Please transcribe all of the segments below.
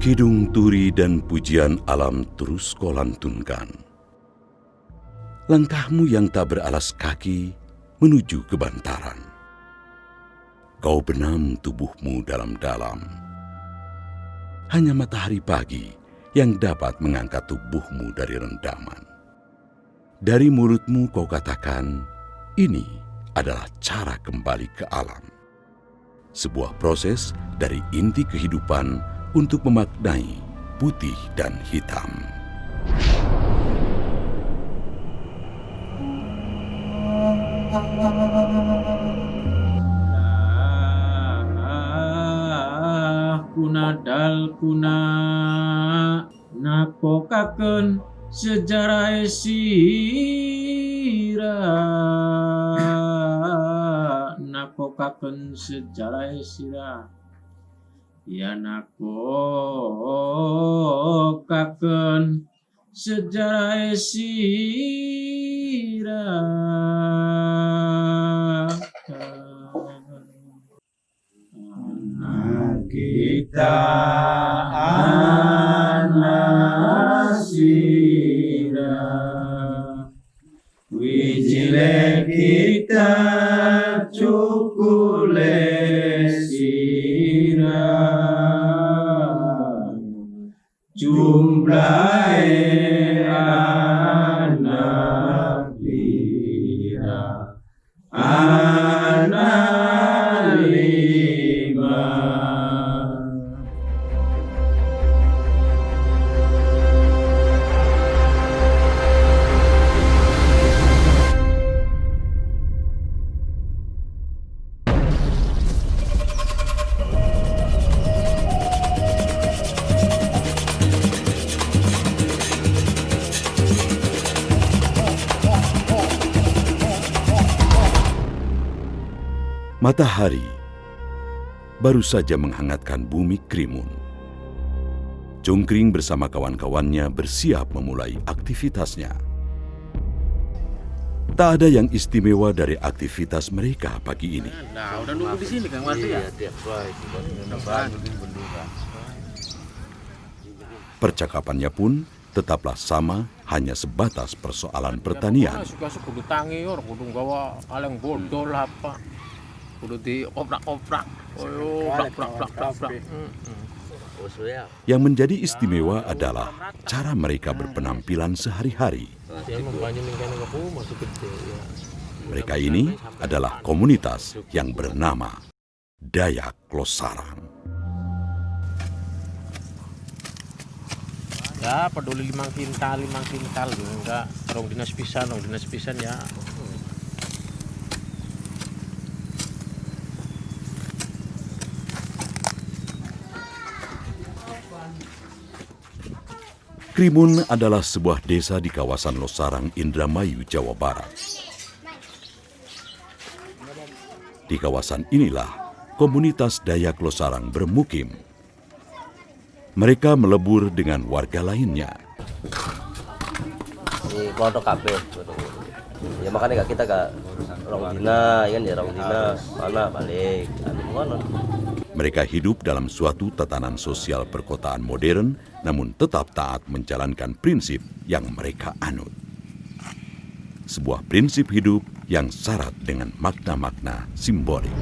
Kidung turi dan pujian alam terus kau lantunkan. Langkahmu yang tak beralas kaki menuju kebantaran. Kau benam tubuhmu dalam-dalam. Hanya matahari pagi yang dapat mengangkat tubuhmu dari rendaman. Dari mulutmu kau katakan, ini adalah cara kembali ke alam. Sebuah proses dari inti kehidupan untuk memaknai putih dan hitam. Kuna dal kuna nakokaken sejarah sira nakokaken sejarah sira ya nakokaken sejarah sira. Kita anasira wijile kita cukule sira jumlahe anak lira anak lima. Matahari baru saja menghangatkan bumi Krimun. Cungkring bersama kawan-kawannya bersiap memulai aktivitasnya. Tak ada yang istimewa dari aktivitas mereka pagi ini. Nah, udah nunggu di sini Kang Wati ya? Percakapannya pun tetaplah sama, hanya sebatas persoalan pertanian. Suka-suka kudu tangi orang kudu gawa kaleng bodol apa. Kudu dioprak-oprak. Oprak. Yang menjadi istimewa adalah cara mereka berpenampilan sehari-hari. Mereka ini adalah komunitas yang bernama Dayak Losarang. Ya peduli 5 kintal enggak rong dinas pisan ya. Krimun adalah sebuah desa di kawasan Losarang, Indramayu, Jawa Barat. Di kawasan inilah komunitas Dayak Losarang bermukim. Mereka melebur dengan warga lainnya. Di kelompok kabeh. Ya makanya kita gak rong dina, kan ya rong dina mana balik. Mereka hidup dalam suatu tatanan sosial perkotaan modern, namun tetap taat menjalankan prinsip yang mereka anut. Sebuah prinsip hidup yang syarat dengan makna-makna simbolik.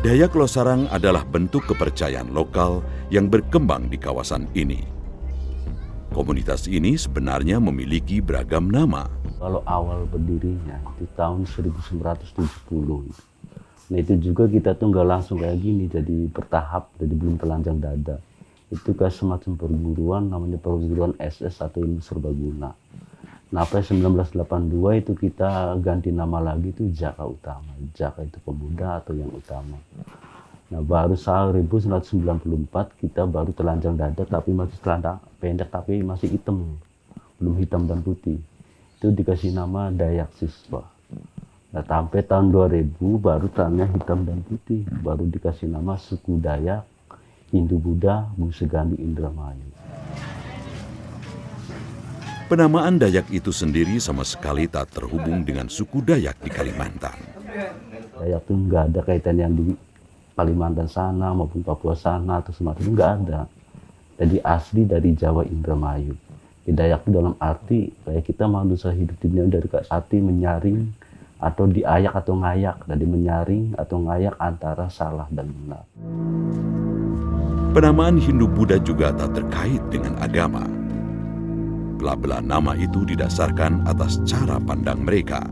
Dayak Losarang adalah bentuk kepercayaan lokal yang berkembang di kawasan ini. Komunitas ini sebenarnya memiliki beragam nama. Kalau awal berdirinya di tahun 1970, nah itu juga kita tuh nggak langsung kayak gini, jadi bertahap, jadi belum telanjang dada. Itu kayak semacam perguruan, namanya perguruan SS atau ilmu serbaguna. Nah, pada 1982 itu kita ganti nama lagi itu Jaka Utama. Jaka itu pemuda atau yang utama. Nah, baru 1994 kita baru telanjang dada, tapi masih telanjang pendek, tapi masih hitam. Belum hitam dan putih. Itu dikasih nama Dayak Siswa. Nah, sampai tahun 2000 baru tanahnya hitam dan putih. Baru dikasih nama suku Dayak, Hindu Buddha, Busegani Indramayu. Penamaan Dayak itu sendiri sama sekali tak terhubung dengan suku Dayak di Kalimantan. Dayak tuh nggak ada kaitan yang di Kalimantan sana maupun Papua sana atau Sumatera itu nggak ada. Jadi asli dari Jawa Indramayu. Di Dayak itu dalam arti kayak kita manusia hidup di dunia dari arti menyaring atau diayak atau ngayak. Jadi menyaring atau ngayak antara salah dan benar. Penamaan Hindu-Buddha juga tak terkait dengan agama. Belah-belah nama itu didasarkan atas cara pandang mereka.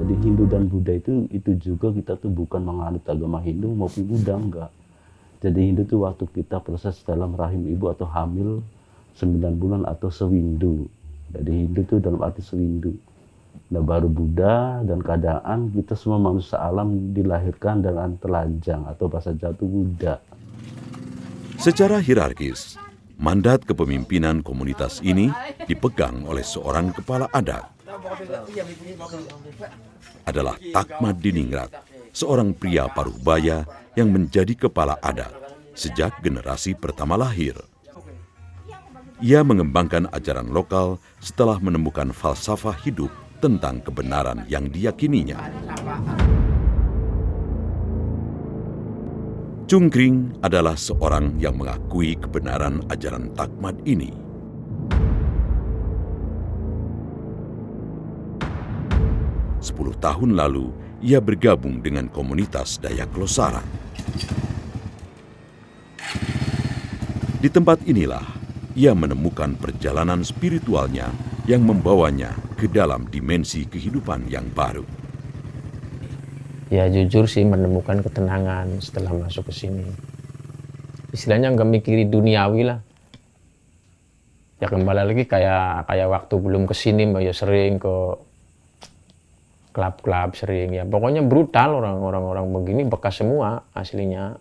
Jadi Hindu dan Buddha itu juga kita tuh bukan menganut agama Hindu maupun Buddha, enggak. Jadi Hindu tuh waktu kita proses dalam rahim ibu atau hamil 9 bulan atau sewindu. Jadi Hindu tuh dalam arti sewindu. Nah baru Buddha dan keadaan kita semua manusia alam dilahirkan dengan telanjang atau bahasa Jawa itu Buddha. Secara hierarkis, mandat kepemimpinan komunitas ini dipegang oleh seorang kepala adat. Adalah Takmat Diningrat, seorang pria Parubaya yang menjadi kepala adat sejak generasi pertama lahir. Ia mengembangkan ajaran lokal setelah menemukan falsafah hidup tentang kebenaran yang diyakininya. Cungkring adalah seorang yang mengakui kebenaran ajaran Takmat ini. Sepuluh tahun lalu, ia bergabung dengan komunitas Dayak Losarang. Di tempat inilah, ia menemukan perjalanan spiritualnya yang membawanya ke dalam dimensi kehidupan yang baru. Ya jujur sih menemukan ketenangan setelah masuk ke sini. Istilahnya nggak mikirin duniawi lah. Ya kembali lagi kayak waktu belum ke sini ya sering ke klub-klub sering ya. Pokoknya brutal orang-orang begini bekas semua aslinya.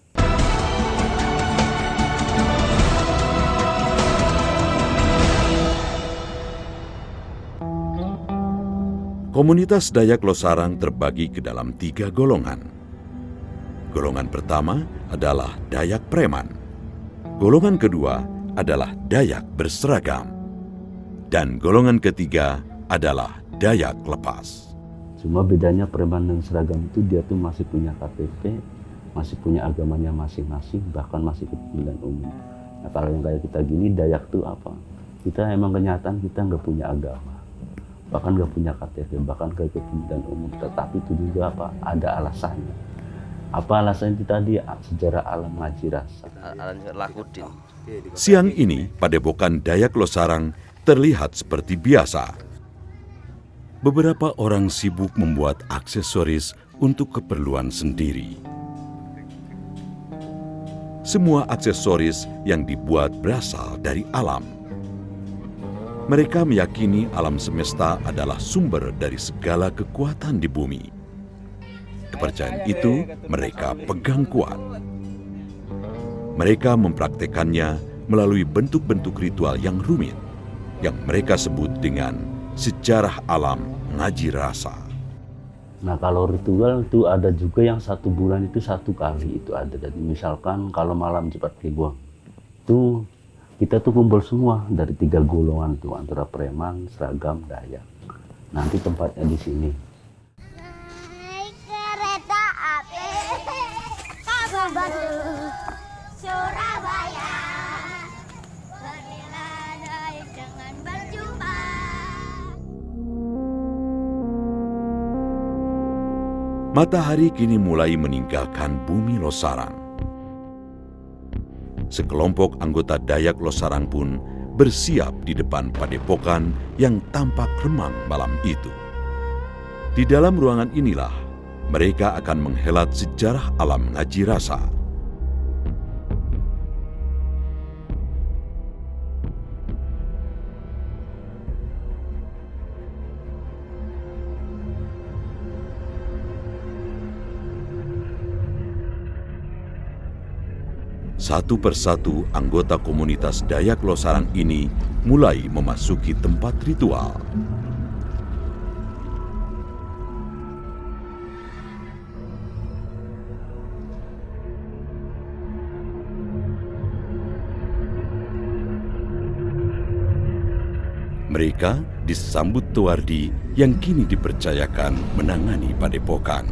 Komunitas Dayak Losarang terbagi ke dalam 3 golongan. Golongan pertama adalah Dayak Preman. Golongan kedua adalah Dayak berseragam. Dan golongan ketiga adalah Dayak lepas. Cuma bedanya preman dan seragam itu dia tuh masih punya KTP, masih punya agamanya masing-masing, bahkan masih ikut pemilihan umum. Nah kalau yang kayak kita gini, Dayak tuh apa? Kita emang kenyataan kita nggak punya agama. Bahkan nggak punya KTP, bahkan nggak ikut pemilihan umum. Tetapi itu juga apa? Ada alasannya. Apa alasannya itu tadi? Sejarah alam ngaji rasa. Lakudin. Siang ini, padepokan Dayak Losarang terlihat seperti biasa. Beberapa orang sibuk membuat aksesoris untuk keperluan sendiri. Semua aksesoris yang dibuat berasal dari alam. Mereka meyakini alam semesta adalah sumber dari segala kekuatan di bumi. Kepercayaan itu mereka pegang kuat. Mereka mempraktekannya melalui bentuk-bentuk ritual yang rumit, yang mereka sebut dengan sejarah alam ngaji rasa. Nah kalau ritual itu ada juga yang 1 bulan itu 1 kali itu ada. Jadi misalkan kalau malam Jumat Kliwon itu kita tuh kumpul semua dari 3 golongan tuh antara preman, seragam, Dayak. Nanti tempatnya di sini. Naik kereta api Kabar Bandung Surabaya. Marilah naik dengan berjumpa. Matahari kini mulai meninggalkan bumi Losarang. Sekelompok anggota Dayak Losarang pun bersiap di depan padepokan yang tampak remang malam itu. Di dalam ruangan inilah mereka akan menghelat sejarah alam ngaji rasa. Satu persatu anggota komunitas Dayak Losarang ini mulai memasuki tempat ritual. Mereka disambut Towardi yang kini dipercayakan menangani padepokan.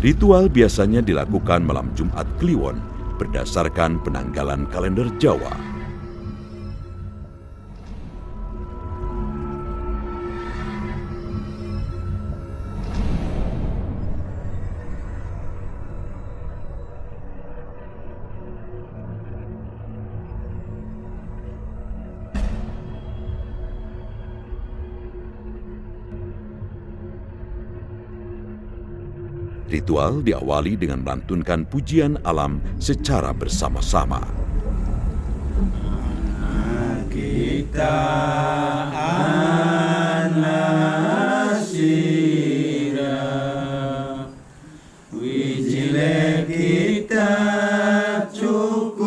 Ritual biasanya dilakukan malam Jumat Kliwon berdasarkan penanggalan kalender Jawa. Ritual diawali dengan melantunkan pujian alam secara bersama-sama. Kita anasira, wijile kita cukulesira.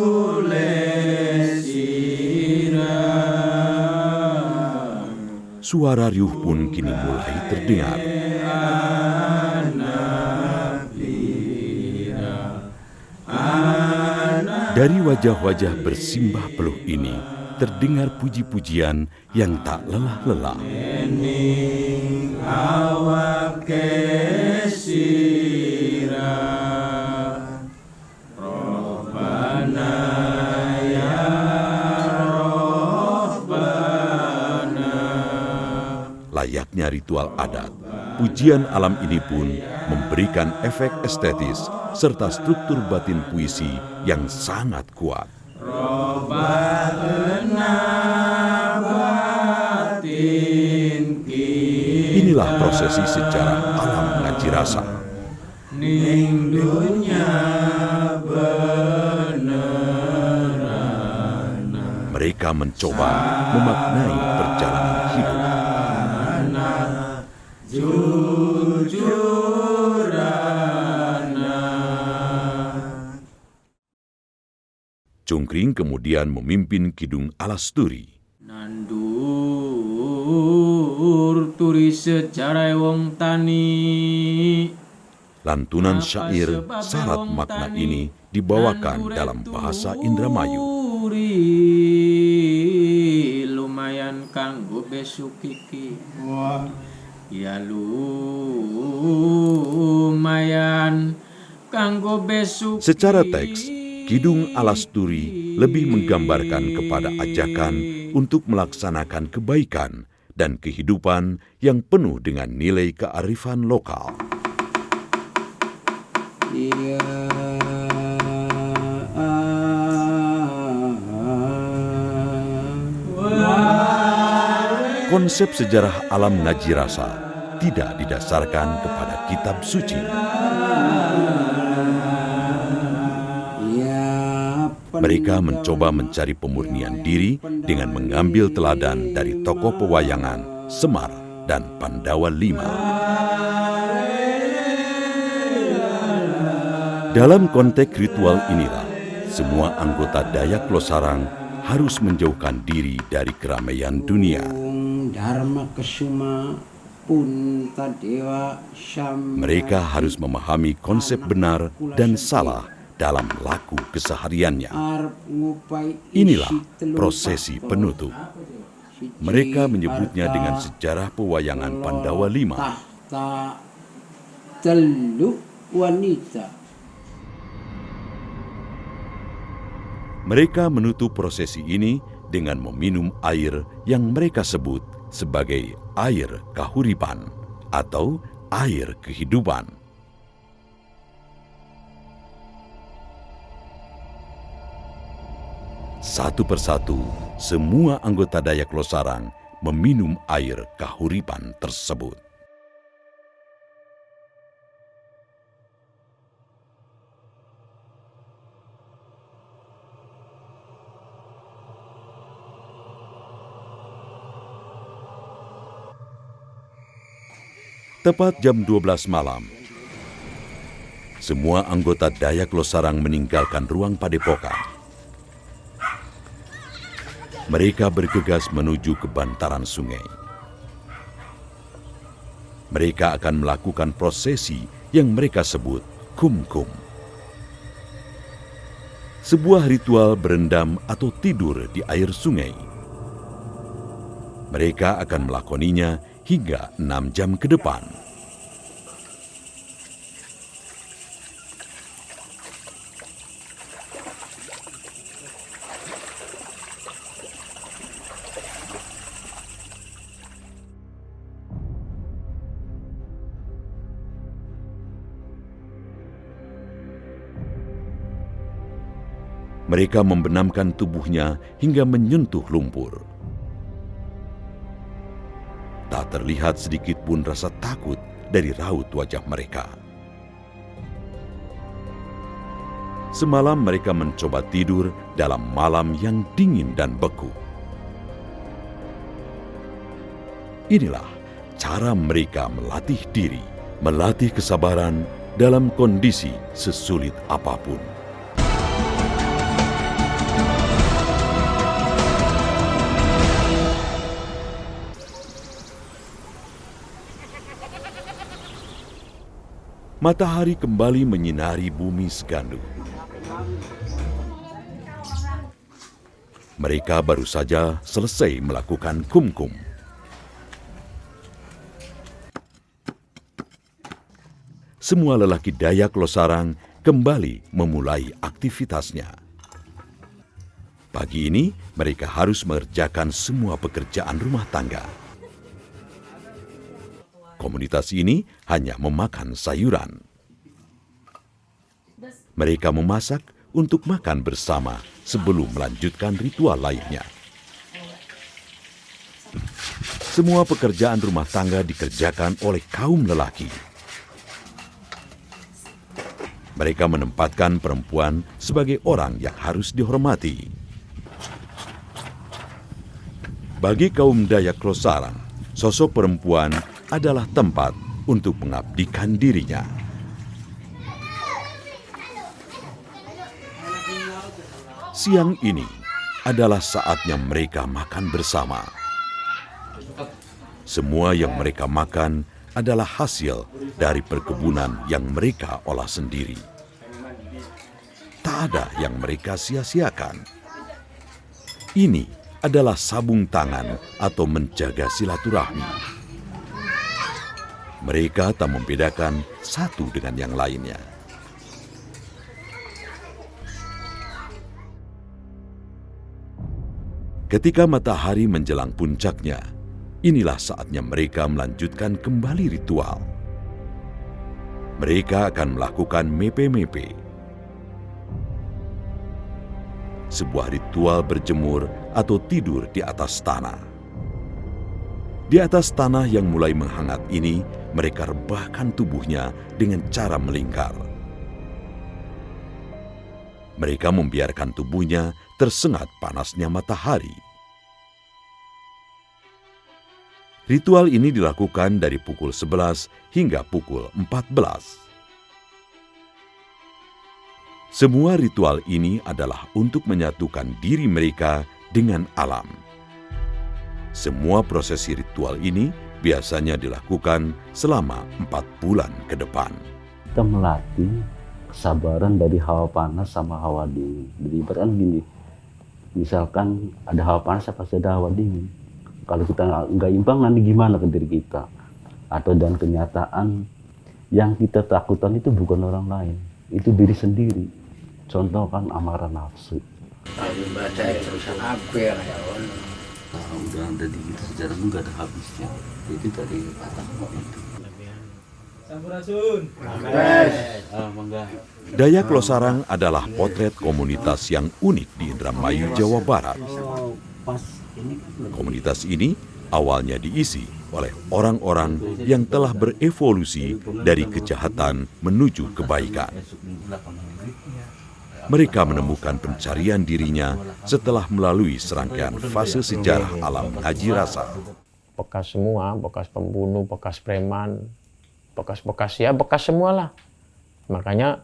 Suara riuh pun kini mulai terdengar. Dari wajah-wajah bersimbah peluh ini terdengar puji-pujian yang tak lelah-lelah. Awak kesira, Robbana ya Robbana. Layaknya ritual adat, pujian alam ini pun memberikan efek estetis serta struktur batin puisi yang sangat kuat. Inilah prosesi sejarah alam ngaji rasa. Mereka mencoba memaknai perjalanan hidup. Cungkring kemudian memimpin Kidung Alasturi. Nandur turi secara wong tani. Lantunan syair syarat makna ini dibawakan dalam bahasa Indramayu. Lumayan kanggo besuk kiki. Ya lumayan kanggo besuk. Secara teks, Kidung Alasturi lebih menggambarkan kepada ajakan untuk melaksanakan kebaikan dan kehidupan yang penuh dengan nilai kearifan lokal. Konsep sejarah alam ngaji rasa tidak didasarkan kepada kitab suci. Mereka mencoba mencari pemurnian diri dengan mengambil teladan dari tokoh pewayangan Semar dan Pandawa V. Dalam konteks ritual inilah, semua anggota Dayak Losarang harus menjauhkan diri dari keramaian dunia. Mereka harus memahami konsep benar dan salah dalam laku kesehariannya. Inilah prosesi penutup. Mereka menyebutnya dengan sejarah pewayangan Pandawa V. Mereka menutup prosesi ini dengan meminum air yang mereka sebut sebagai air kahuripan atau air kehidupan. Satu persatu, semua anggota Dayak Losarang meminum air kahuripan tersebut. Tepat jam 12 malam, Semua anggota Dayak Losarang meninggalkan ruang padepokan. Mereka bergegas menuju ke bantaran sungai. Mereka akan melakukan prosesi yang mereka sebut kumkum. Sebuah ritual berendam atau tidur di air sungai. Mereka akan melakoninya hingga 6 jam ke depan. Mereka membenamkan tubuhnya hingga menyentuh lumpur. Tak terlihat sedikit pun rasa takut dari raut wajah mereka. Semalam mereka mencoba tidur dalam malam yang dingin dan beku. Inilah cara mereka melatih diri, melatih kesabaran dalam kondisi sesulit apapun. Matahari kembali menyinari bumi Segandu. Mereka baru saja selesai melakukan kumkum. Semua lelaki Dayak Losarang kembali memulai aktivitasnya. Pagi ini mereka harus mengerjakan semua pekerjaan rumah tangga. Komunitas ini hanya memakan sayuran. Mereka memasak untuk makan bersama sebelum melanjutkan ritual lainnya. Semua pekerjaan rumah tangga dikerjakan oleh kaum lelaki. Mereka menempatkan perempuan sebagai orang yang harus dihormati. Bagi kaum Dayak Losarang, sosok perempuan adalah tempat untuk mengabdikan dirinya. Siang ini adalah saatnya mereka makan bersama. Semua yang mereka makan adalah hasil dari perkebunan yang mereka olah sendiri. Tak ada yang mereka sia-siakan. Ini adalah sabung tangan atau menjaga silaturahmi. Mereka tak membedakan satu dengan yang lainnya. Ketika matahari menjelang puncaknya, inilah saatnya mereka melanjutkan kembali ritual. Mereka akan melakukan mepe-mepe. Sebuah ritual berjemur atau tidur di atas tanah. Di atas tanah yang mulai menghangat ini, mereka rebahkan tubuhnya dengan cara melingkar. Mereka membiarkan tubuhnya tersengat panasnya matahari. Ritual ini dilakukan dari pukul 11 hingga pukul 14. Semua ritual ini adalah untuk menyatukan diri mereka dengan alam. Semua prosesi ritual ini biasanya dilakukan selama 4 bulan ke depan. Kita melatih kesabaran dari hawa panas sama hawa dingin. Jadi ibaratnya gini, misalkan ada hawa panas pasti ada hawa dingin. Kalau kita nggak imbang nanti gimana ke diri kita? Atau dan kenyataan yang kita takutkan itu bukan orang lain, itu diri sendiri. Contoh kan amarah nafsu. Udah ada di kita sejarah nggak ada habisnya. Itu tadi Dayak Losarang adalah potret komunitas yang unik di Indramayu, Jawa Barat. Komunitas ini awalnya diisi oleh orang-orang yang telah berevolusi dari kejahatan menuju kebaikan. Mereka menemukan pencarian dirinya setelah melalui serangkaian fase sejarah alam ngaji rasa. Bekas semua, bekas pembunuh, bekas preman, bekas-bekas ya, bekas semualah. Makanya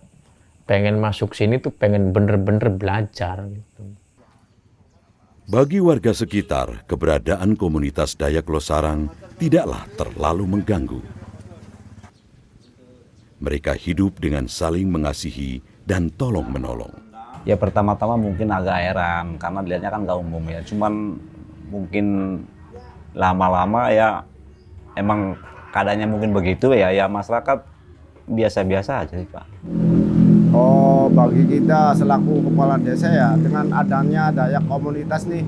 pengen masuk sini tuh pengen bener-bener belajar gitu. Bagi warga sekitar, keberadaan komunitas Dayak Losarang tidaklah terlalu mengganggu. Mereka hidup dengan saling mengasihi dan tolong-menolong. Ya pertama-tama mungkin agak heran karena dilihatnya kan nggak umum ya. Cuman mungkin lama-lama ya emang keadaannya mungkin begitu ya. Ya masyarakat biasa-biasa aja sih Pak. Oh, bagi kita selaku kepala desa ya, dengan adanya Dayak komunitas nih,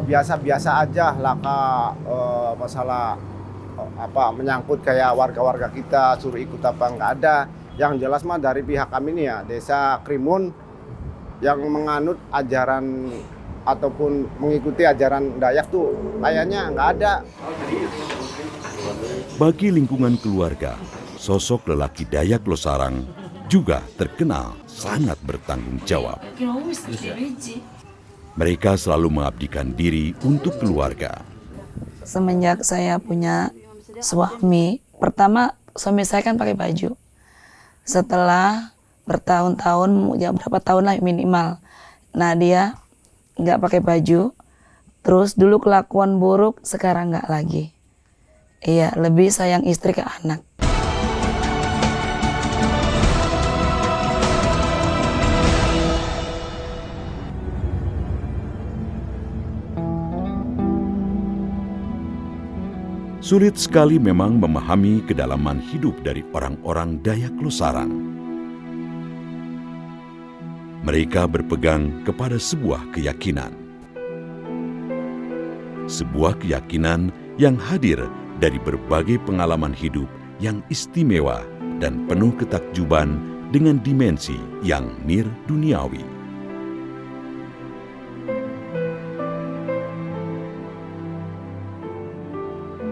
biasa-biasa aja lah Kak, masalah menyangkut kayak warga-warga kita suruh ikut apa nggak ada. Yang jelas mah dari pihak kami nih ya, Desa Krimun yang menganut ajaran ataupun mengikuti ajaran Dayak tuh kayaknya nggak ada. Bagi lingkungan keluarga, sosok lelaki Dayak Losarang juga terkenal sangat bertanggung jawab. Mereka selalu mengabdikan diri untuk keluarga. Semenjak saya punya suami, pertama suami saya kan pakai baju. Setelah bertahun-tahun, ya berapa tahun lah minimal. Nah dia nggak pakai baju, terus dulu kelakuan buruk, sekarang nggak lagi. Iya, lebih sayang istri ke anak. Sulit sekali memang memahami kedalaman hidup dari orang-orang Dayak Losarang. Mereka berpegang kepada sebuah keyakinan. Sebuah keyakinan yang hadir dari berbagai pengalaman hidup yang istimewa dan penuh ketakjuban dengan dimensi yang nir duniawi.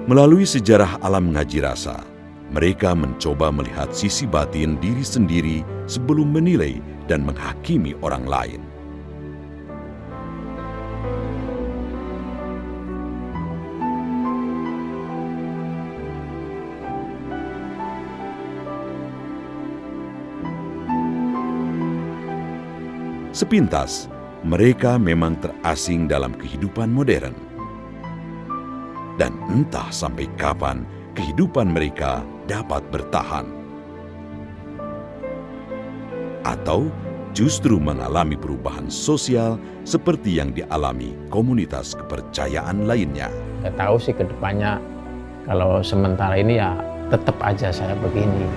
Melalui sejarah alam ngaji rasa, mereka mencoba melihat sisi batin diri sendiri sebelum menilai dan menghakimi orang lain. Sepintas, mereka memang terasing dalam kehidupan modern. Dan entah sampai kapan kehidupan mereka dapat bertahan. Atau justru mengalami perubahan sosial seperti yang dialami komunitas kepercayaan lainnya. Saya tahu sih ke depannya kalau sementara ini ya tetap aja saya begini.